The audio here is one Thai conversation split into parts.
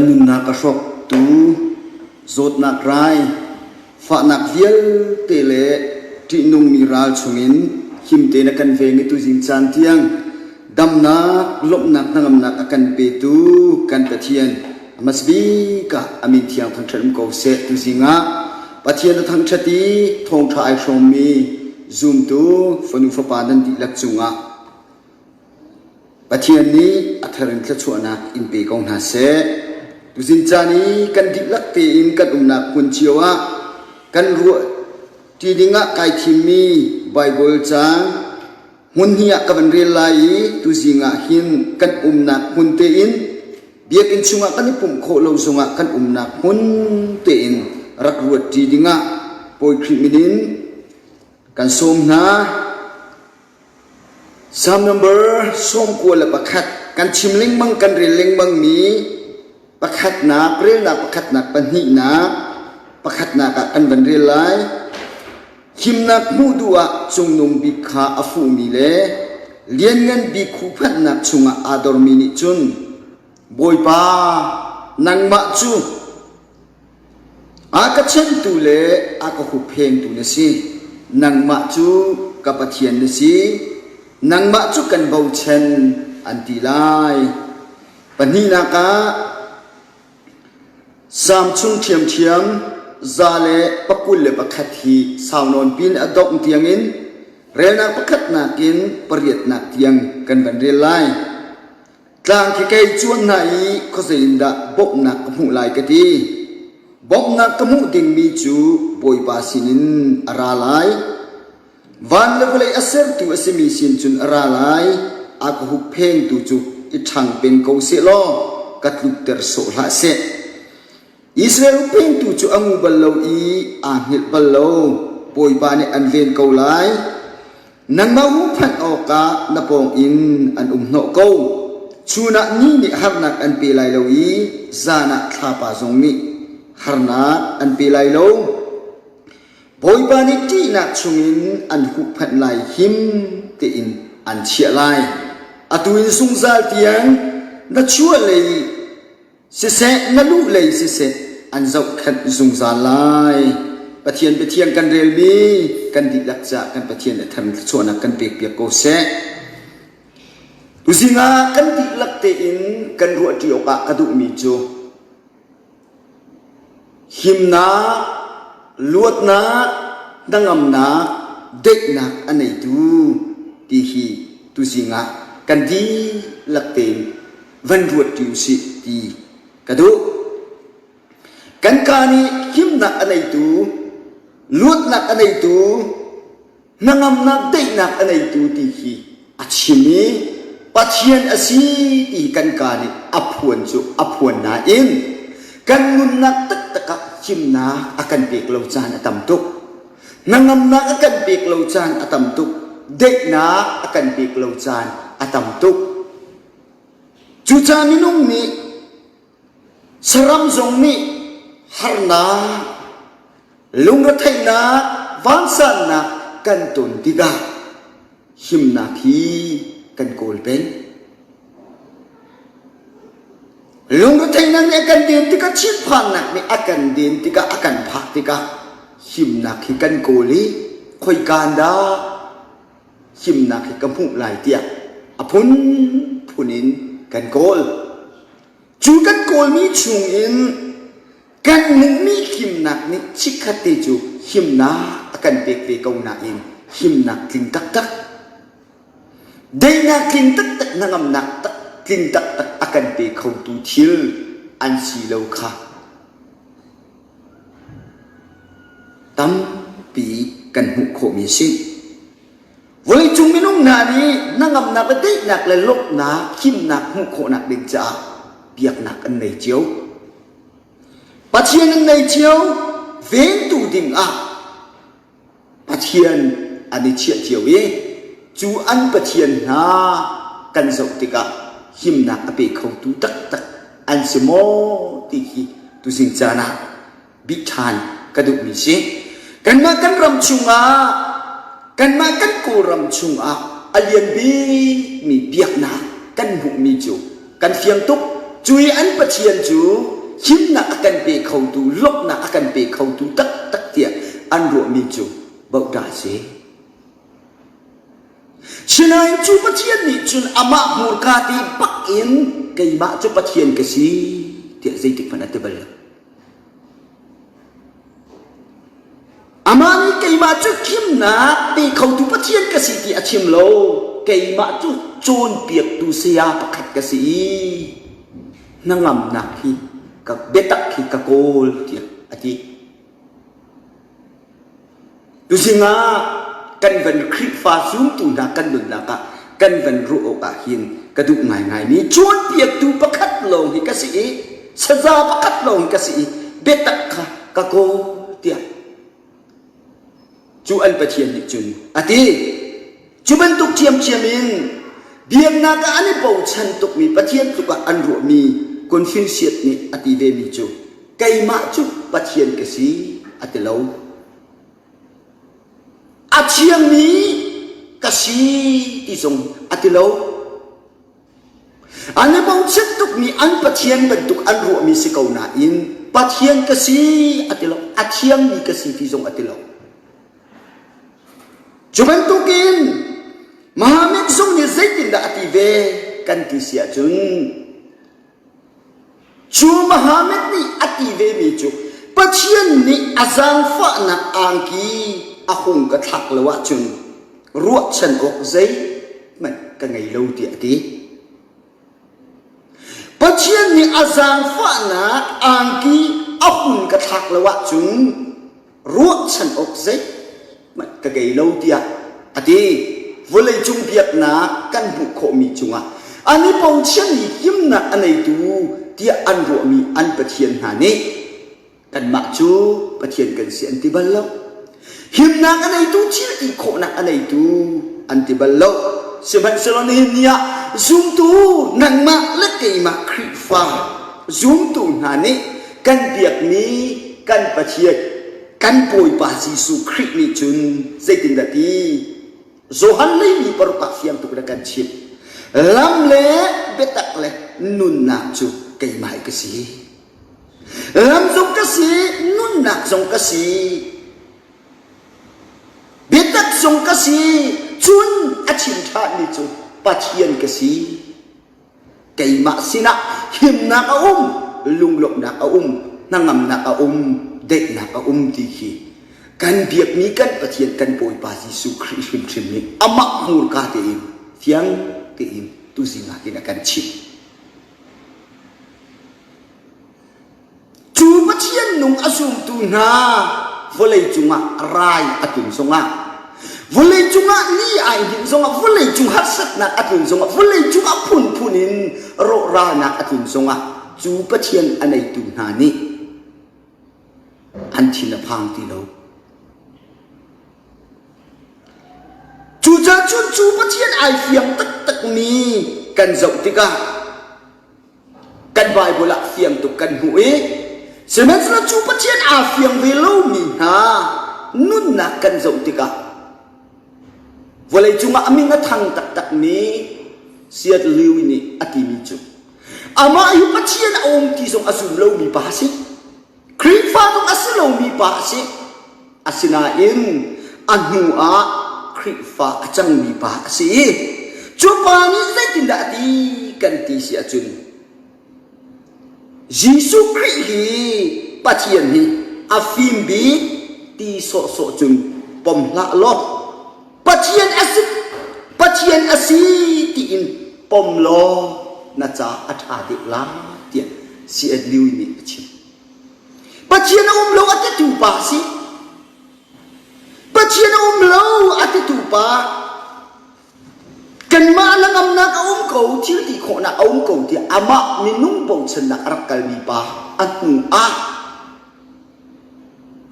กันนุนนักรกตูโจดนักไรฝ่านักเวียลเตเลที่นุ่งมีราลชงินหิมเตนักันเวงิตุจิงจันเทียงดำนักลบนักนั่งนักอากันเปตูกันปะเทียนมัสบีกะอามินเทียงทั้งฉันก็เสตุจิงะปะเทียนทั้งชติทงทายชมมีซุมตูฝนุฟปานันติลักจุงะปะเทียนนี้อัธรันทชวนักอินเปกองนาเสตุจินจานีกันดิลักเตอินกันนักคุณเชียวะกันรัวที่ดิงะไกทิมีไบเบิลจางหุ่นเฮียกับเรียลายตุจิงะหินกันนักหุ่นเตอินเบียกินสุงะกันนิปุ่มโคโลสุงะกันนักหุ่นเตอินรักรัวที่ดิงะปอยคริมินินกันสมนาสามนัมเบอร์สมกัวละประคัดกันชิมเล็งบังกันเรียนเล็งบังมีประคัดนักเรียนนักประคัดนักปัญหินักประคัดนักกันบันเรียนไลหิมนักมูดัวจงนงบิคาอฟูมีเลเลียนเงินบิคูพัดนักจงอาดอร์มินิจุนบอยปานังมาจูอากาเชนตูเลอากาคุเพนตูเนซีนังมาจูกับปะเทียนเนซีนังมาจูกันเบาเชนอันตีไลปัญหีนักะสามชุงเทียมเทียมซาเลปักกุลเลปักขัดฮีสาวนอนปินอดอกเตียงอินเรนักปักขัดนักินปริยนักเตียงกันบันเรลัยกลางที่เกยจวนไหนเขาจะอินดาบกนักกมุไลกะดีบกนักกมุดิ่งมีจูบอยบาสินินอาราไลวันเลวเลยอาเซร์ตูอาเซมีสินจุนอาราไลอากหุเพงตูจูอิทังเป็นเกาเสลอกัดลุกเตอร์โซลาเซอิสราเอลเพ่งตูจูอังูบัลโลอีอาหิลบัลโลปอยบานีอันเวนเกาไลนังมาหูพันออกาณปองอินอันโนเกาชูนักนี้นี่ฮาร์นักอันเปลัยโลอีซานักทาปาซงนี่ฮาร์นักอันเปลัยโลปอยบานีที่นักชงอินอันหุพันไลหิมเตอินอันเชียไลอตุอินสุงซาลเตียงนัชัวเลยเสษนั่นลูกเลยเสษอันเจ้าขัดซุงซาลายปะเทียนไปเทียงกันเรลมีกันดิลักษะกันปะเทียนทำส่วนกันเปียกเปียกโกเสตุสิงากันดิลักเตอินกันรัวที่โอกาสกระดูมีจูหิมนาลวดนาดังอำนาเด็กนักอันไหนดูดีฮีตุสิงากันดีลักเตนวันรัวที่อุสิดีกระดูกันการนี้หิมนักอะไรตูลวดนักอะไรตูนังอำนักได้นักอะไรตูที่ฮีอาชิมีปัจเจียนอาศีที่กันการนี้อภวนจูอภวนนาอินกันนุนนักตักตะกะหิมนาอากันเปียกเหลาจานอาตัมตุกนังอำนักอากันเปียกเหลาจานอาตัมตุกเด็กนาอากันเปียกเหลาจานอาตัมตุกจูจามินุ่งนี้สรำทรงนี้ฮาร์นาลุงรัฐนาวันสันนากันตุนติกาหิมนาคีกันโกลเป็นลุงรัฐนาเนี่ยกันเดินติกาชิดพันนักเนี่ยอากันเดินติกาอากันพักติกาหิมนาคีกันโกลีคอยการดาหิมนาคีกันพุ่งไหลเตียอภุนพุนินกันโกลจูกันโกลมีชุงอินกันมุมีหิมนักนี่ชิคาติจูหิมนาอากันเปกเปกงนาอินหิมนักกลิ่นตักตักเดนักกลิ่นตักตักนางอำนักตักกลิ่นตักตักอากันเปกเขาตูทิลอันสีเลวค่ะตั้มปีกันหุโคมีสิวันจุงมินุ่งนานี้นางอำนักเด็กนักเลยลบนาหิมนักหุโคนักเด็กจ้าเปียกนักอันไหนเจียวปะเทียนในเจียวเว้นตูดิ่งอ่ะปะเทียนอันนี้เชียเจียวเองจูอันปะเทียนนากันสติกะหิมนักอเปเขาตูตักตักอันสมอติฮีตุสิงจานะบิชานกระดูกมีสิกันมากันรำชุงอ่ะกันมากันกูรำชุงอ่ะอเลียนบีมีเปียกนากันหุมีจูกันเฟียงตุก จุยอันปะเทียนจูหิมนักกันเปเขาตูลบนักกันเปเขาตูตักเตียอันรัวมีจูเบาด่าเสฉะนั้นจูปะเทียนนี่จุนอามามูกาตีปักอินไก่มาจูปะเทียนกสีเตียใจติดพันอัตเบลอามานี่ไก่มาจูหิมนักเปเขาตูปะเทียนกสีที่อาชิมโลไก่มาจูโจนเปียกตูเสียปักขัดกสีนั่งงำนักที่กับเบตักที่กะโกลเตียอาทิดูสิงากันวันคริฟ้าสูงตูนักกันดุนนักกันวันรู้โอกาหินกระดูกง่ายนี่ชวนเปียกตูประคัดลงที่กษีสะซาประคัดลงกษีเบตักกะโกเตียจูอันปะเทียนนิจุนอาทิจูบันตุกเทียมมินเดียมนักอันนี้เป่าชันตุกมีปะเทียนตุกอันรัวมีคนฟิลเซียดนี่อติเวมิจูไก่มาจูปะเทียนกษีอติเลวอาเชียงนี้กษีที่ทรงอติเลวอันนี้บางเช่นตุกมีอันปะเทียนบรรทุกอันรัวมีสิกาวนาอินปะเทียนกษีอติเลวอาเชียงนี้กษีที่ทรงอติเลวจูบันตุกินมหาเมฆทรงเนี่ยใจตินดาอติเวกันที่เสียจุนจูมหาเมฆนี่อติเวมีจูปัจเจียนนี่อาจารย์ฟ้านักอังกีอาคงกระทักละวะจุนรัวฉันออกใจมันก็ไงเล่าเดียดีปัจเจียนนี่อาจารย์ฟ้านักอังกีอาคงกระทักละวะจุนรัวฉันออกใจมันก็ไงเล่าเดียดีวเลยจุงเบียดนักกันบุคคลมีจุงอ่ะอันนี้ปัจเจียนนี่ยิ้มนักอันไหนดูdia an ro mi an pathian ha ni kan ma chu pathian kan si an ti ballo him na anai tu chi ti kho na anai tu an ti ballo seban selon him nia zoom tu nang ma le kai ma khri fa zoom tu ha ni kan biak ni kan pathian kan poi pa jisu khri ni chun zaitin da ti zo han le mi par ka fiam tu da kan chip lam le betak le nun na chu cây mãi cái gì làm giống cái gì nun nạc giống cái gì biết tất giống cái gì chun à chim thà đi chú bắt hiền cái gì cây mạ xin ạ hiểm nạc lung lộng nạc năng ngầm nạc đệ nạc thì khi cần việc ní cần bắt hiền cần bồi bà Giêsu Christ hiểm hiểm ní amma mur ka te im thiang te im tu gì ngã thì là cần chim chú bắt chiên nung asum tu na vô lấy chúng rai atun songa vô lấy chúng li ai hin songa vô lấy chúng hát sắc na atun songa vô lấy chúng phun phunin ro ra na atun songa chú bắt chiên anh ấy tu na ni anh chỉ là phang ti lo chú cha chú bắt chiên ai phiền tất mi cần rộng tí cả cần vài bộ lạc phiền tục cần hụi sebenarnya chú bắt chiên à phiền về lâu mi ha nun na cần rộng tí cả vừa lấy chúng mình ngắt thằng tắc mi siết lưu ni atimi chú ama ayu bắt chiên ôm tí song asul lâu mi pasi krim pha tung asul lâu mi pasi asina in anu a krim pha achang mi pasi chú pa ni zai tin da ti kan ti sia chun Giêsu Christ hi pathian hi afim bi ti so chun pom la lo pathian asi ti in pom lo na cha atha de la ti si adliu ni chi pathian lo ati tu pa si pathian lo ati tu pa kan ma lang am na ko chil ti kho na ko ti ama minung bong chen na rakal mi pa anu a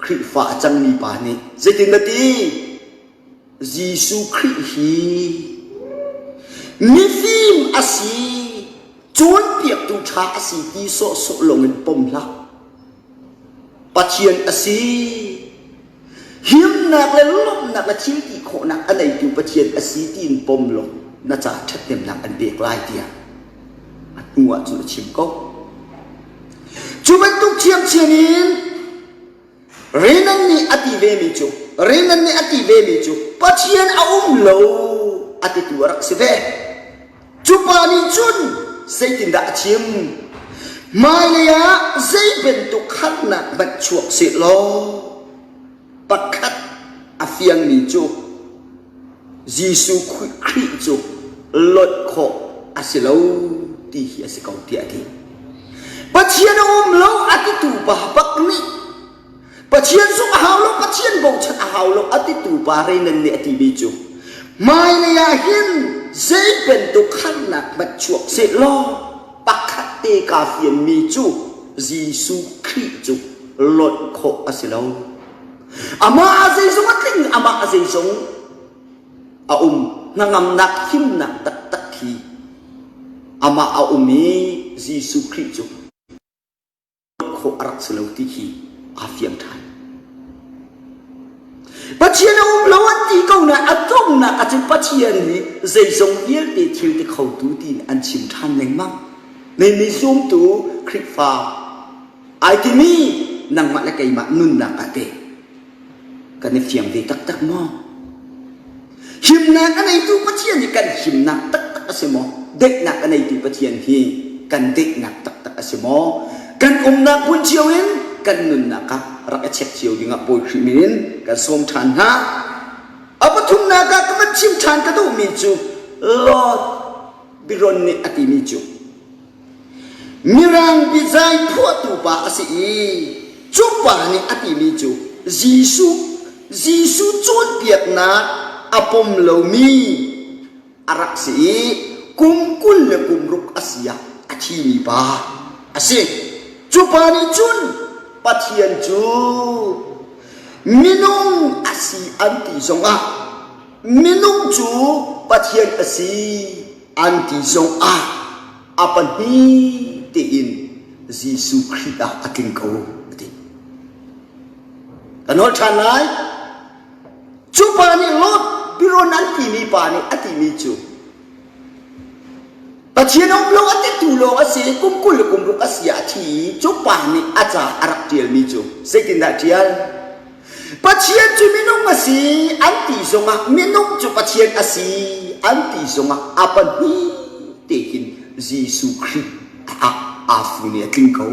khri fa chang mi pa ni zetin ti Giêsu Christ hi mi phim asi chon piak tu tha asi ti so long in pom la pathian asi hiểm nạc là lúc nạc là chil ti kho na anai tu pathian asi ti in pom lo na cha that tem nak an bek lai tia หัวจุดชิมก็จุบันตุกเชียมเชียนินเรนันนี่อติเวมิจูเรนันนี่อติเวมิจูปัจเจียนเอาโลอติตัวรักสิเวจุปานิจุนเซตินดาชิมมาเลยะเซเป็นตุกขัดนักบัดชวกสิโลปักขัดอาเฟียงมิจูยิสุคริจูลดโคอาศิโลที่เฮียสิกองเตียดีปัจเจียนเอาโลอติตัวปะปักนี่ปัจเจียนสุขหาวโลปัจเจียนบ่ชัดหาวโลอติตัวปะเรนันนี่อติมิจูมาเลยะหินเซเป็นตุกขัดนักบัดชวกสิโลปักขัดเตกาเฟียนมิจูยิสุคริจูลดโคอาศิโลอามาอาเซซงอัติงอามาอาเซซงอานางนักหิมนักตักทีอามาอามียิสุคริสต์โคอารักสโลติฮีอาเฟียงไทยปัจเจียนลวันตีก็น่ะอัตรงน่ะอาจจะปัจเจียนนี้ใจทรงเวียนเตทิลที่เขาดูดีอันชิมทันแรงมากในมิซุมตูคริฟ้าไอที่นี่นางมาและไก่มานุนนักอาเตกันในเฟียงดีตักมอหิมนักอันไหนตัวปัจเจียนนี่กันหิมนักตักอาเสมอเด็กนักอันไหนตัวปัจเจียนที่กันเด็กนักตักอาเสมอกันนักพุ่นเชียวเองกันนุนนักรักเช็คเชียวยิ่งกับปุยขิมินกันสมชันฮะอาปทุมนักก็มันชิมชันก็ต้องมีจูลอดบิรอนนี่อติมีจูมิรังบิใจพัวตูปาอาศัยจูปานี่อติมีจูยิสุจวนเปียกนักอาปมเหลามีอารักษีกุมกุลและกุมรุกอาเซียอาชีมีบาอาเซจูปานิจุนปัจเจียนจูมินุงอาซีอันติซงอามินุงจูปัจเจียนอาซีอันติซงอาอาปันฮีเตอินยิสุคริสต์อากินเขากันนอชันไลจูปานิลดบิโรนันติมีปานิอติมีจูปัจเจียนโลอติตูโลอาเซกุมกุลกุมรุกอาเซียทีจูปานิอาจาอารักเทียลมีจูเซกินดาเทียลปัจเจียนจูมินุงอาซีอันติซงะมินุงจูปัจเจียนอาซีอันติซงะอาปันฮีเตหินยิสุคริสต์อาฟูเนียกิงเขา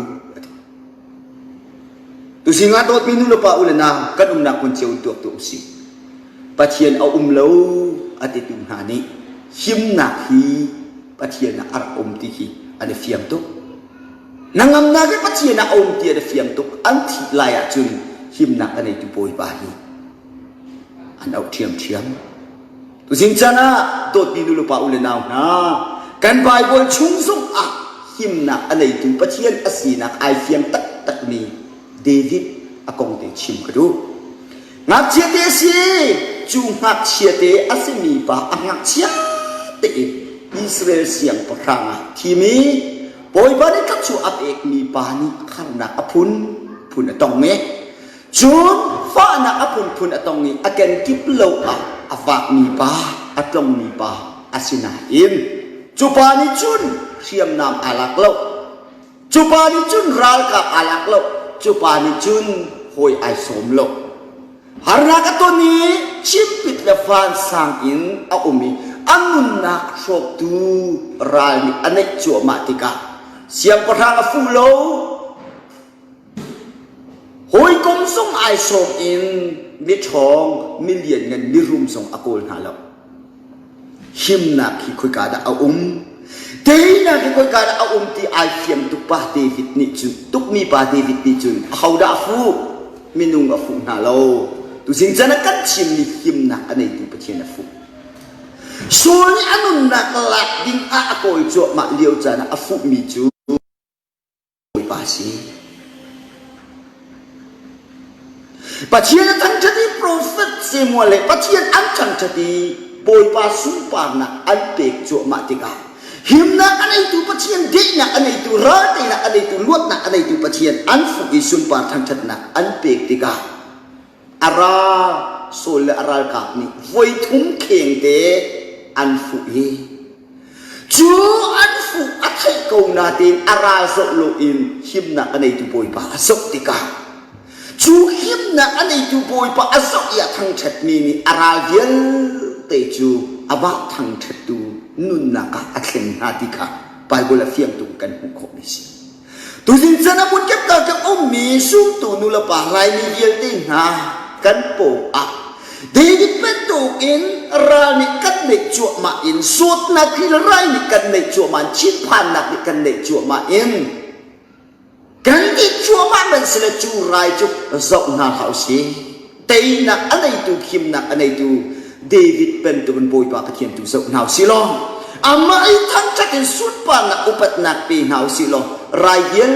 ตุสิงาโดดมินุลปาอุลนากันนักคนเชียวตัวตุสิปัจเจียนเอาโลอติตุหานิหิมนักฮีปัจเจียนอารักติฮีอันเฟียมตุนางนักปัจเจียนเอาตีอันเฟียมตุอันที่ลายจุนหิมนักอันนี้ตุโปยบาฮีอันเอาเทียมตุสิงจานะโดดมินุลปาอุลนานะกันไปบนชุ่มซุ่มอ่ะหิมนักอันนี้ตุปัจเจียนอาศีนักไอเฟียมตักนี้เดวิดอากงเตชิมกระดูงักเชียเตสีจูงักเชียเตอาศัยมีปะงักเชียเตอิสราเอลเสียงประคางที่มีปอยบาริกัดชูอับเอกมีปานิขันนักอภุนพุนอตองเมจูนฟ้านักอภุนพุนอตองนี้อาเกนกิบโลกอวากมีปาอตองมีปาอาศินาอิมจูปานิจุนเชียมนามอาลักโลจูปานิจุนรัลกับอาลักโลจูปานิจุนหอยไอสมโลฮาร์นักตัวนี้ชิมปิดและฟันสังอินเอามีอันุนนักชกตูรายมีอันนี้จัวมาติกาเสียงประธานฟูโลหอยกงส่งไอสมอินมิทองมิเลียนเงินมิรุมส่งอโกลหาเราชิมนักที่คุยกันเอาเดี๋ยวนักที่คุยกันเอาที่ไอเฟียมตุกปาเดวิดนิจุตุกมีปาเดวิดนิจุเขาด่าฟูมินุงอฟูหาเราตุสิงจันนักชิมนิหิมนักอันนี้ตุปัจเจนฟูส่วนอันนั้นนักลัดดิ้งอาโกยจวบมาเลี้ยวจันอฟูมีจูปาสีปัจเจนทั้งจะดีโปรเฟตเซมัวเลปัจเจนอันจังจะดีปอยปาสุปานักอันเปกจวบมาติกาหิมนักอันนี้ตุปัจเจนเด็กนักอันนี้ตุรัดนักอันนี้ตุลวดนักอันนี้ตุปัจเจนอันฟูอิสุนปาทั้งจัดนักอันเปกติกาอาราโซลอารากับนี่ไว้ทุ่มเข่งเตอันฟุย จูอันฟูอัฐิโกนาตินอาราโซโลอินหิมนักอันนี้ตูบอยปะอสติกาจูหิมนักอันนี้ตูบอยปะอสยาทังชัดมีนี่อาราเยลเตจูอาบะทังชัดตูนุนนักอัคเนนาติกาไปบุลเฟียงตุกันหุกมิสิตูสินเซนาบุญเก็บตากับมีสุ่มตูนุลปะไรมีเยลตินหากันโปอะเดวิดเป็นตัวอินรานิกันเนจัวมาอินสุดนักที่ไรนิกันเนจัวมาชิดพันนักนิกันเนจัวมาอินกันที่จัวมาเป็นสิเลจูไรจุกจอกนาเฮาซีเตยนักอันไหนตัวคิมนักอันไหนตัวเดวิดเป็นตัวเป็นบอยปากเทียนตัวจอกนาซีลองอามาอีทั้งจักรสุดพันนักอุปนักปีนาซีลองไรเยล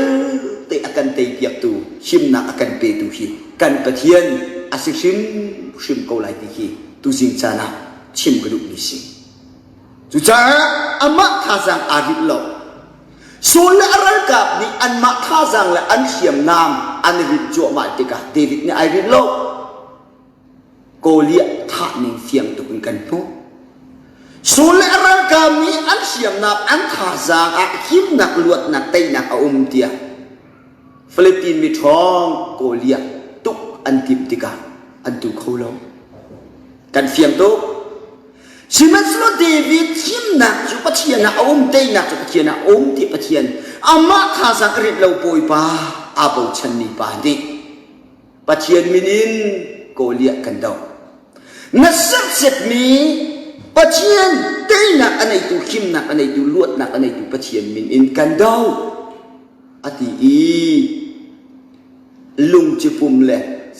เตอากันเตยเปียกตัวคิมนักอากันเปตัวฮีกันปะเทียนอาศัยชิมเกาหลีที่ตุสิงจานะชิมกระดูกนิสิจุจ้าอามาท่าจังอาริโลส่วนอะไรกับนี่อันมาท่าจังและอันเขียมนามอันริจวมาติกาเดวิดนี่อาริโลโกเลียท่านิ่งเฟียงตุกกันทุกส่วนอะไรกับนี่อันเขียมนามอันท่าจังอาคิมนักลวดนักเตยนักอุมเตียฟิลิปปินส์มีท้องโกเลียตุกอันติมติกาอันตุเขาแล้วกันเฟียงโตสิมันสโลเดวิดทิมนักจุปะเทียนอมเตยนักจุปะเทียนอมติปะเทียนอามาท่าสักริดเราปอยปาอาบูชันนีปาดิปะเทียนมินินโกเลียกันดอกนักสักเสร็จมีปะเทียนเตยนักอันไหนตุคิมนักอันไหนตุลวดนักอันไหนตุปะเทียนมินินกันดอกอติอีลุงจิปุมเล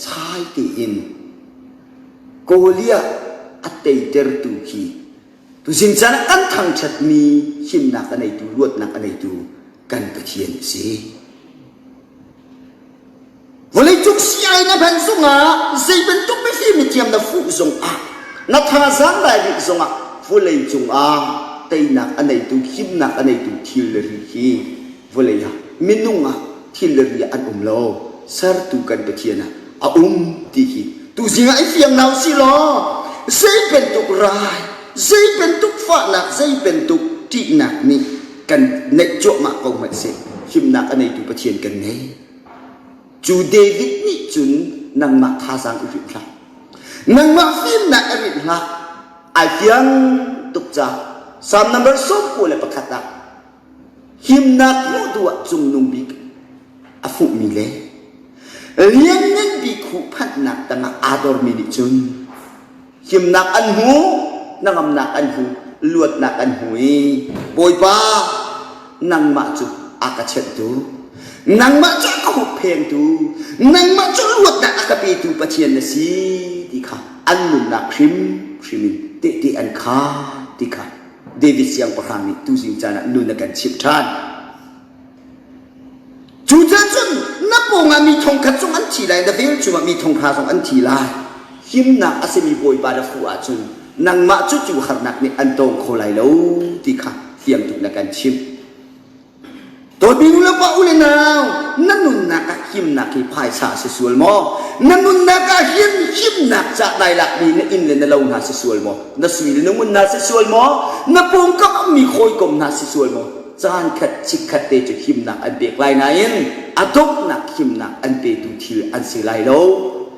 ใช่ตีอินโกเลียอัตเตยเตอร์ตูคีตุสินจานะอันทางชัดมีชิมนักอันไหนตูลวดนักอันไหนตูกันปะเทียนสิวันนี้จุกสีไอ้นะพันสุงะสิเป็นจุกไม่ฟิมีเทียมนะฟูสงอะนักทางสังได้ดิสงะฟูเลยจุงอะเตยนักอันไหนตูชิมนักอันไหนตูทิลเลรีคีฟูเลยอะมินุงอะทิลเลรีอันโลสาร์ตูกันปะเทียนอะติฮีตุสิงไอเฟียงนาวสิลอเซเป็นตุกรายเซเป็นตุกฟ้าหนักเซเป็นตุกที่หนักนี่กันเนจวมาเอามาเสหิมนักอันไหนตุปะเทียนกันเนจูเดวิดนี่จุนนังมาท่าสังอุริพลานังมาฟิมนักอริพลาไอเฟียงตุกจ้าสามนัมเบอร์สองกูเลยประคัตตาหิมนักโนดัวจุงนุงบิกอฟุมิเลเลี้ยงนั่นบิคุพันนักตั้งอาดอร์มินิจุนหิมนักอันหูนังอำนักอันหูลวดนักอันหูบอยป้านังมาจุอากาเช็ดตูนังมาจุก็หุบเพลงตูนังมาจุลวดนักอากาปีตูปะเทียนนะสิที่ข้าอันนุนนักพิมเตติอันข้าที่ข้าเดวิสยังประหารนี่ตูสิงจานะนุนนักกันชิบทานจูจ้าจุนนับปงมีทงขัดทรงอันทีไรแต่เวลจูมีทงขาทรงอันทีไรหิมนักอาศัยมีบอยบาดฟูอาจุนนังมาจุจูขนักนี่อันตรงโคไลโลที่ข้าเฟียงตุกนักกันชิมตัวบิงแล้วป้าอุเลนาวนั่นนุนนักหิมนักที่พายสาสวยมอนั่นนุนนักหิมนักจากในหลักมีนั่นอินเลนเราหน้าสวยมอนั่นสวีเลนมุนหน้าสวยมอนั่นปงก็มีคอยกลมหน้าสวยมอจานขัดชิขัดเตจุหิมนักอันเบกไลนายนอดกนักหิมนักอันเปตุทีอันเสลายโล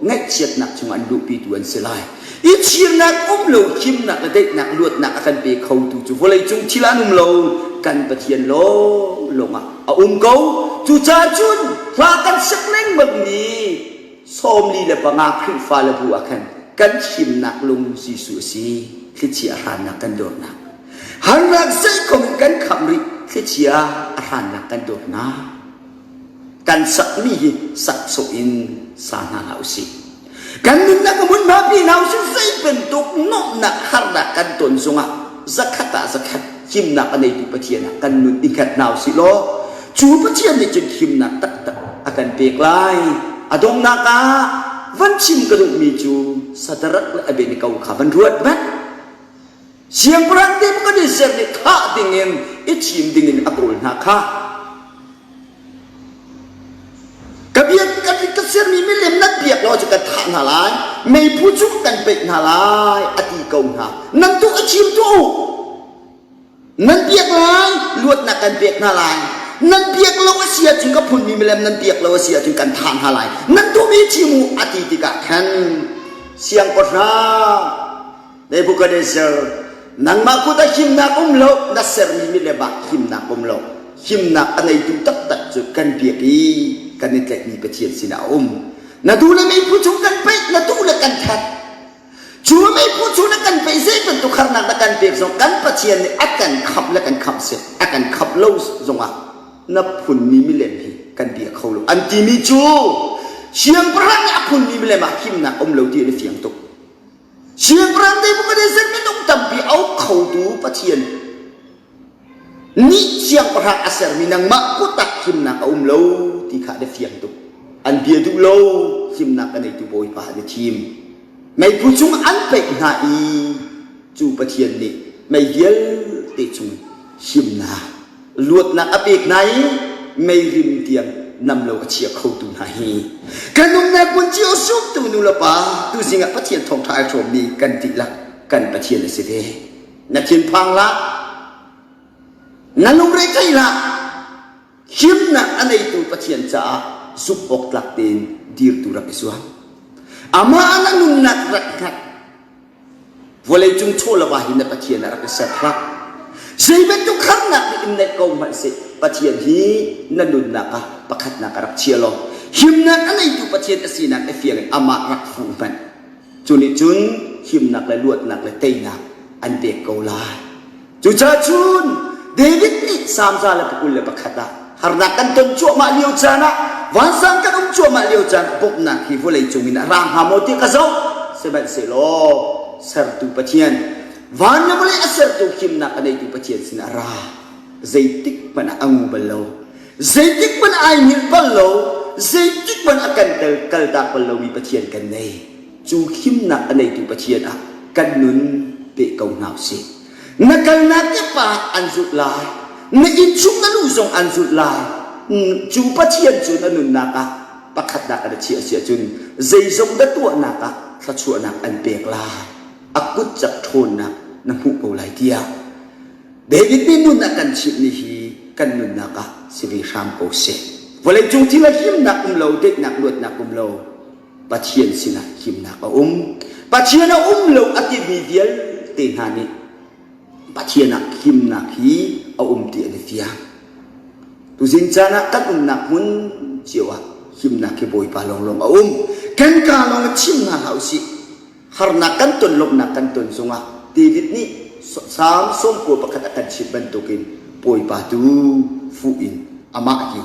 งัดเชียดนักจงอันดูปีตุอันเสลายอีเชียนักโลหิมนักเด็กนักลวดนักอันเปเขาตุจูวเลยจงทีละนุมโลกันปะเทียนโลลงอ่ะเขาจูจ้าจุนพลากันสักเล่งแบบนี้สมลีและปงาคริฟ้าและบัวกันหิมนักลงสีสุสีคิดเชียร์หันนักกันโดนนักหันนักใจคงกันคำริคิดเชียร์หันนักกันโดนนักกันสักมีสักโซอินสานาเอาสิกันนินนักมุนมาพี่นาสิใจเป็นตุกนกนักหันนักกันตนสงะสักขตาสักขหิมนักอันในตุปะเทียนกันนุนอิขัดนาวสิโลจูปะเทียนในจุดหิมนักตักอากันเปกไลอดงนักวันชิมกระดูกมีจูสัตรักและอเบนิกาขาบันรวดไหมเสียงพระเดมก็ได้เสียงในข้าดิ่งเงินอิชิมดิ่งเงินอักโรนหักข้ากระเบียดกันกระเสียมีไม่เล่มนัดเบียกเราจะกระทานหาลายไม่ผู้ชุกกันเป็ดหาลายอดีเกาหานั่นตัวอิชิมตัว นั่นเปียกลายลวดหนักกันเปียกหน้าลายนั่นเปียกเราเสียจึงกับพุ่นมีเมลมนั่นเปียกเราเสียจึงกันทานหาลายนั่นตัวมีชิมูอติติกะขันเสียงปะในบุคคลเซอร์นังมาคุตะหิมนักอุมโลนัสเซอร์มีมิเลบะหิมนักอุมโลหิมนักอันไหนตุตัดตัดจุดกันเปียกีกันในแต่มีประเทียนสินาอุมนาดูแลไม่พูดชงกันไปนาดูแลกันทัดชัวไม่พูดชงกันไปเสียเป็นตุขารนักกันเปียกส่งกันประเทียนอากันขับและกันขับเสร็จอากันขับเล่าส่งอ่ะนับพุ่นมีมิเลมฮีกันเปียกเขาโลอันที่มีจูเชียงพระนับพุ่นมีมิเลมะหิมนักอุมโลที่ในเสียงตุเชียงพระในบุคคลเซอร์ไม่ต้องจำปีเอาเขาดูประเทียนนี่เชียงพระอาศัยมีนางมะกุตักหิมนักอุมโลที่ขาได้เสียงตุอันเบียดูโลหิมนักอันในตัวบอยป่าในทีมไม่พูดชงอันเป็กหาอีจูประเทียนนี่ไม่เดียลติชงหิมนักลวดนักอเป็กไหนไม่ริมเตียงนำเราเชียเข้าตุนหาฮีกันนงนักบนเจียวสุกตุนุลปาตุสิงห์ประเทียนทองทายชมมีกันติละกันประเทียนเสด็จนักเชียนพังละนั่นลงเรใจละหิมนักอันในตัวประเทียนจ้าสุปอกหลักเต็นดีร์ตุรักสวงอามาอันนุ่มนักรักนักวันเลยจุงโชละวาหินประเทียนรักสัตว์ใช่เป็นทุกครั้งนักอินในกองมันสิประเทียนฮีนั่นนุ่มนักประคัดนักรักเชียร์ลหิมนักอันในตัวประเทียนสีนักเฟียงอามารักฟูมันจุนิจุนหิมนักและลวดนักและเตยนักอันเบกเกาลาจุจ้าจุนเดวิดนี่สามซาและปุกุลและประคัดharna kan ton chua ma liu chana wansang kan chua ma liu chan pop na ki volei chungin ram hamoti ka zo seban se lo sar tu pathian wan na volei asar tu kim na kanai tu pathian sin ara zaitik mana angu ballo zaitik mana ai mil ballo zaitik mana akan kal ta ballo mi pathian kan nei chu kim na kanai tu pathian a kan nun pe kau nau si nakal na ke pa anzut la na inchung na luzong anzut la chu pathian chu na nun naka pakhat na kada chia sia chun zeizong da tu naka sa chu na an pek la akut chak thon na na hu ko lai tia David ni nun na kan chip ni hi kan nun naka sibi ram ko se vole chung thi la him na lo dek na lut na lo pathian sina him na ka pathian na lo ati vi vial te na ni pathian na him na hi a ti ani fia tu jing chana kat nak hun chiwa him na ke boy pa long long a kan ka long chim na hau si har na kan ton lok na kan ton sunga David ni sam som ko pakat akan chip ban tokin boy pa tu fu in ama hi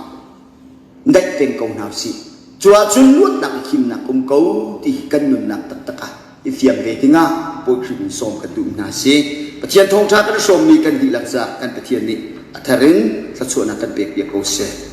ndak teng kong hau si chua chun lut nak him na ko ti kan nun nak tak taka ifiam ve tinga boy khim som ka tu na se pathian thong tha kan som mi kan di laksa kan pathian ni atharin sa chuna kan pek ya ko se